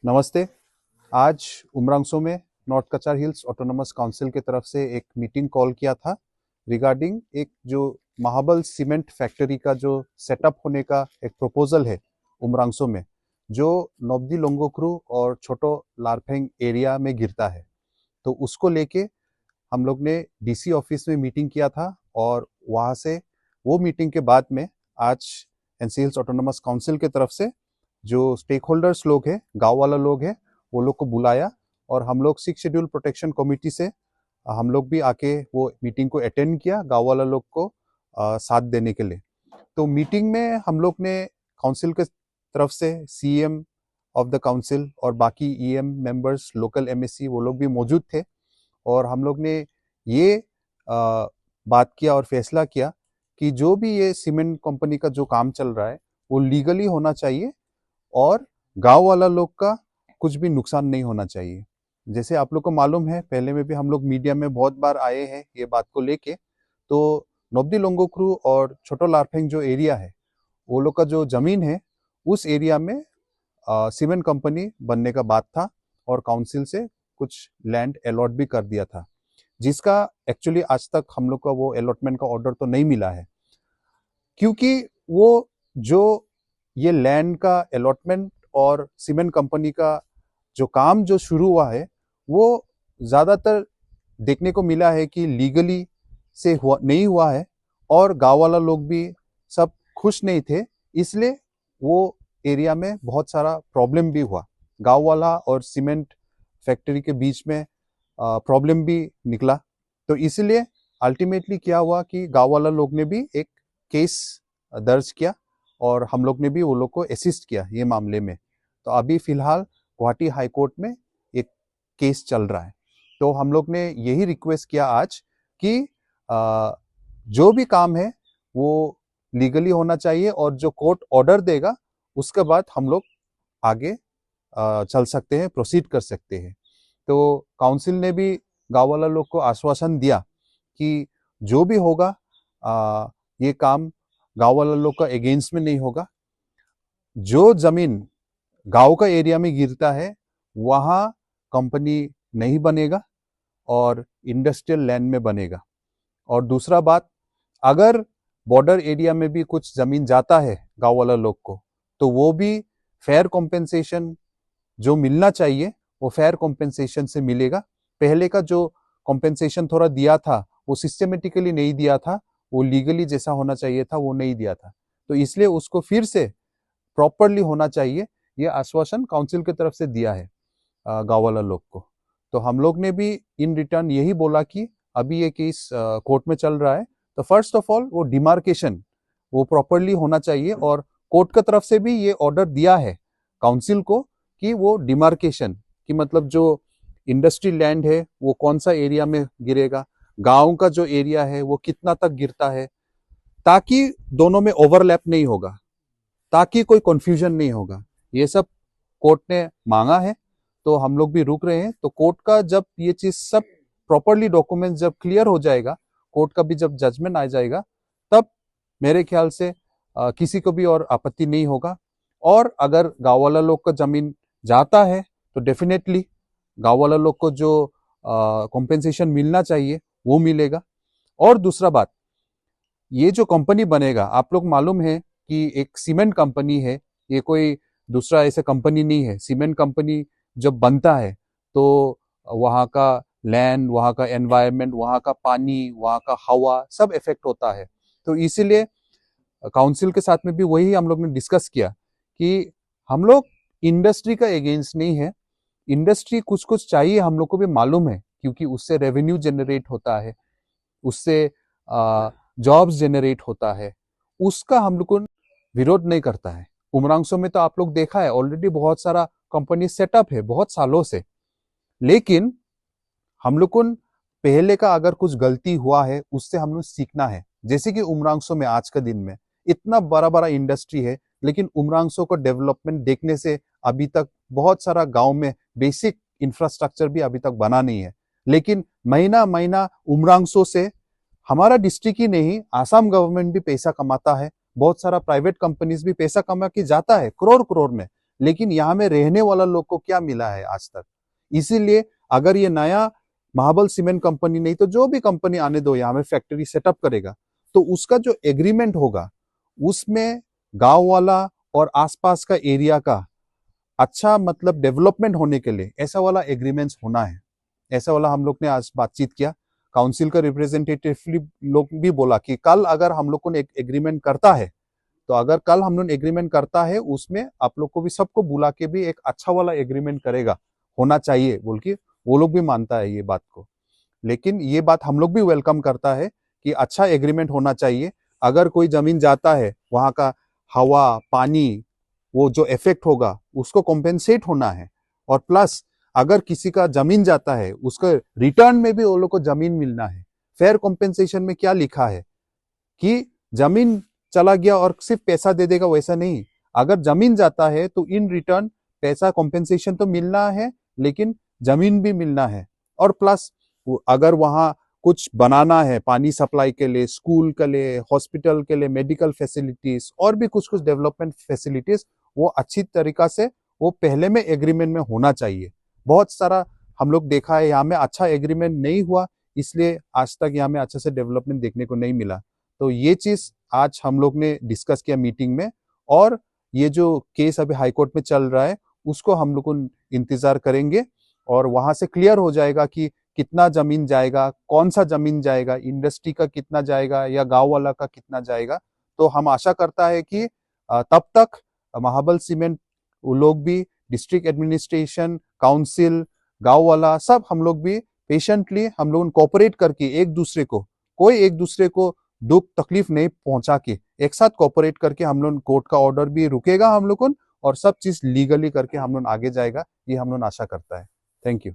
नमस्ते। आज उमरांगसो में नॉर्थ कचार हिल्स ऑटोनोमस काउंसिल की तरफ से एक मीटिंग कॉल किया था रिगार्डिंग एक जो महाबल सीमेंट फैक्ट्री का जो सेटअप होने का एक प्रपोजल है उमरांगसो में, जो नोब्दी लोंगोक्रू और छोटो लारफेंग एरिया में गिरता है। तो उसको लेके हम लोग ने डीसी ऑफिस में मीटिंग किया था और वहाँ से वो मीटिंग के बाद में आज एनसी हिल्स ऑटोनोमस काउंसिल की तरफ से जो स्टेक होल्डर्स लोग हैं, गांव वाला लोग हैं, वो लोग को बुलाया और हम लोग 6 शेड्यूल प्रोटेक्शन कमेटी से हम लोग भी आके वो मीटिंग को अटेंड किया गांव वाला लोग को साथ देने के लिए। तो मीटिंग में हम लोग ने काउंसिल के तरफ से सीएम ऑफ द काउंसिल और बाकी ईएम मेंबर्स, लोकल एमएससी, वो लोग भी मौजूद थे और हम लोग ने ये बात किया और फैसला किया कि जो भी ये सीमेंट कंपनी का जो काम चल रहा है वो लीगली होना चाहिए और गांव वाला लोग का कुछ भी नुकसान नहीं होना चाहिए। जैसे आप लोग को मालूम है, पहले में भी हम लोग मीडिया में बहुत बार आए हैं ये बात को लेके। तो नोब्दी लोंगोक्रू और छोटो लारफेंग जो एरिया है, वो लोग का जो जमीन है उस एरिया में सीमेंट कंपनी बनने का बात था और काउंसिल से कुछ लैंड अलॉट भी कर दिया था, जिसका एक्चुअली आज तक हम लोग का वो अलॉटमेंट का ऑर्डर तो नहीं मिला है, क्योंकि वो जो ये लैंड का अलॉटमेंट और सीमेंट कंपनी का जो काम जो शुरू हुआ है वो ज्यादातर देखने को मिला है कि लीगली से हुआ नहीं हुआ है और गांव वाला लोग भी सब खुश नहीं थे, इसलिए वो एरिया में बहुत सारा प्रॉब्लम भी हुआ। गांव वाला और सीमेंट फैक्ट्री के बीच में प्रॉब्लम भी निकला। तो इसलिए अल्टीमेटली क्या हुआ कि गांव वाला लोग ने भी एक केस दर्ज किया और हम लोग ने भी वो लोग को असिस्ट किया ये मामले में। तो अभी फिलहाल गुवाहाटी हाई कोर्ट में एक केस चल रहा है। तो हम लोग ने यही रिक्वेस्ट किया आज कि जो भी काम है वो लीगली होना चाहिए और जो कोर्ट ऑर्डर देगा उसके बाद हम लोग आगे चल सकते हैं, प्रोसीड कर सकते हैं। तो काउंसिल ने भी गांव वाला लोग को आश्वासन दिया कि जो भी होगा ये काम गांव वाला लोग का अगेंस्ट में नहीं होगा। जो जमीन गांव का एरिया में गिरता है वहां कंपनी नहीं बनेगा और इंडस्ट्रियल लैंड में बनेगा। और दूसरा बात, अगर बॉर्डर एरिया में भी कुछ जमीन जाता है गांव वाला लोग को, तो वो भी फेयर कॉम्पेंसेशन जो मिलना चाहिए वो फेयर कॉम्पेंसेशन से मिलेगा। पहले का जो कॉम्पेंसेशन थोड़ा दिया था वो सिस्टमेटिकली नहीं दिया था, वो लीगली जैसा होना चाहिए था वो नहीं दिया था, तो इसलिए उसको फिर से प्रॉपरली होना चाहिए, ये आश्वासन काउंसिल की तरफ से दिया है गांव वाला लोग को। तो हम लोग ने भी इन रिटर्न यही बोला कि अभी ये केस कोर्ट में चल रहा है, तो फर्स्ट ऑफ ऑल वो डिमार्केशन वो प्रॉपरली होना चाहिए और कोर्ट की तरफ से भी ये ऑर्डर दिया है काउंसिल को कि वो डिमार्केशन कि मतलब जो इंडस्ट्री लैंड है वो कौन सा एरिया में गिरेगा, गांव का जो एरिया है वो कितना तक गिरता है, ताकि दोनों में ओवरलैप नहीं होगा, ताकि कोई कंफ्यूजन नहीं होगा। ये सब कोर्ट ने मांगा है, तो हम लोग भी रुक रहे हैं। तो कोर्ट का जब ये चीज सब प्रॉपरली डॉक्यूमेंट जब क्लियर हो जाएगा, कोर्ट का भी जब जजमेंट आ जाएगा, तब मेरे ख्याल से किसी को भी और आपत्ति नहीं होगा। और अगर गांव वाला लोग का जमीन जाता है तो डेफिनेटली गांव वाला लोग को जो कॉम्पेंसेशन मिलना चाहिए वो मिलेगा। और दूसरा बात, ये जो कंपनी बनेगा, आप लोग मालूम है कि एक सीमेंट कंपनी है, ये कोई दूसरा ऐसा कंपनी नहीं है। सीमेंट कंपनी जब बनता है तो वहाँ का लैंड, वहाँ का एनवायरनमेंट, वहाँ का पानी, वहाँ का हवा सब इफेक्ट होता है। तो इसीलिए काउंसिल के साथ में भी वही हम लोग ने डिस्कस किया कि हम लोग इंडस्ट्री का अगेंस्ट नहीं है, इंडस्ट्री कुछ कुछ चाहिए हम लोग को भी मालूम है, क्योंकि उससे रेवेन्यू जनरेट होता है, उससे जॉब्स जनरेट होता है, उसका हम लोग को विरोध नहीं करता है। उमरांगसो में तो आप लोग देखा है ऑलरेडी बहुत सारा कंपनी सेटअप है बहुत सालों से, लेकिन हम लोग को पहले का अगर कुछ गलती हुआ है उससे हम लोग सीखना है। जैसे कि उमरांगसो में आज का दिन में इतना बड़ा बड़ा इंडस्ट्री है, लेकिन उमरांगसो को डेवलपमेंट देखने से अभी तक बहुत सारा गांव में बेसिक इंफ्रास्ट्रक्चर भी अभी तक बना नहीं है। लेकिन महीना महीना उमरांगसो से हमारा डिस्ट्रिक्ट ही नहीं, आसाम गवर्नमेंट भी पैसा कमाता है, बहुत सारा प्राइवेट कंपनीज भी पैसा कमा के जाता है करोड़ करोड़ में, लेकिन यहाँ में रहने वाला लोग को क्या मिला है आज तक। इसीलिए अगर ये नया महाबल सीमेंट कंपनी नहीं तो जो भी कंपनी आने दो यहाँ में फैक्ट्री सेटअप करेगा, तो उसका जो एग्रीमेंट होगा उसमें गांव वाला और आसपास का एरिया का अच्छा मतलब डेवलपमेंट होने के लिए ऐसा वाला एग्रीमेंट्स होना है। ऐसा वाला हम लोग ने आज बातचीत किया। काउंसिल का रिप्रेजेंटेटिव लोग भी बोला कि कल अगर हम लोग को एक एग्रीमेंट करता है, तो अगर कल हम लोग एग्रीमेंट करता है उसमें आप लोग को भी सबको बुला के भी एक अच्छा वाला एग्रीमेंट करेगा, होना चाहिए बोल के वो लोग भी मानता है ये बात को। लेकिन ये बात हम लोग भी वेलकम करता है कि अच्छा एग्रीमेंट होना चाहिए। अगर कोई जमीन जाता है वहां का हवा पानी वो जो इफेक्ट होगा उसको कॉम्पेंसेट होना है, और प्लस अगर किसी का जमीन जाता है उसका रिटर्न में भी वो लोग को जमीन मिलना है। फेयर कॉम्पेंसेशन में क्या लिखा है कि जमीन चला गया और सिर्फ पैसा दे देगा, वैसा नहीं। अगर जमीन जाता है तो इन रिटर्न पैसा कॉम्पेंसेशन तो मिलना है, लेकिन जमीन भी मिलना है। और प्लस अगर वहां कुछ बनाना है पानी सप्लाई के लिए, स्कूल के लिए, हॉस्पिटल के लिए, मेडिकल फैसिलिटीज और भी कुछ कुछ डेवलपमेंट फैसिलिटीज, वो अच्छी तरीका से वो पहले में एग्रीमेंट में होना चाहिए। बहुत सारा हम लोग देखा है यहाँ में अच्छा एग्रीमेंट नहीं हुआ, इसलिए आज तक यहाँ में अच्छे से डेवलपमेंट देखने को नहीं मिला। तो ये चीज आज हम लोग ने डिस्कस किया मीटिंग में, और ये जो केस अभी हाईकोर्ट में चल रहा है उसको हम लोग को इंतजार करेंगे, और वहां से क्लियर हो जाएगा कि कितना जमीन जाएगा, कौन सा जमीन जाएगा, इंडस्ट्री का कितना जाएगा या गांव वाला का कितना जाएगा। तो हम आशा करता है कि तब तक महाबल सीमेंट लोग भी, डिस्ट्रिक्ट एडमिनिस्ट्रेशन, काउंसिल, गांव वाला सब हम लोग भी पेशेंटली हम लोग कोऑपरेट करके एक दूसरे को, कोई एक दूसरे को दुख तकलीफ नहीं पहुंचा के एक साथ कोऑपरेट करके हम लोग कोर्ट का ऑर्डर भी रुकेगा हम लोग को, और सब चीज लीगली करके हम लोग आगे जाएगा, ये हम लोग आशा करता है। Thank you.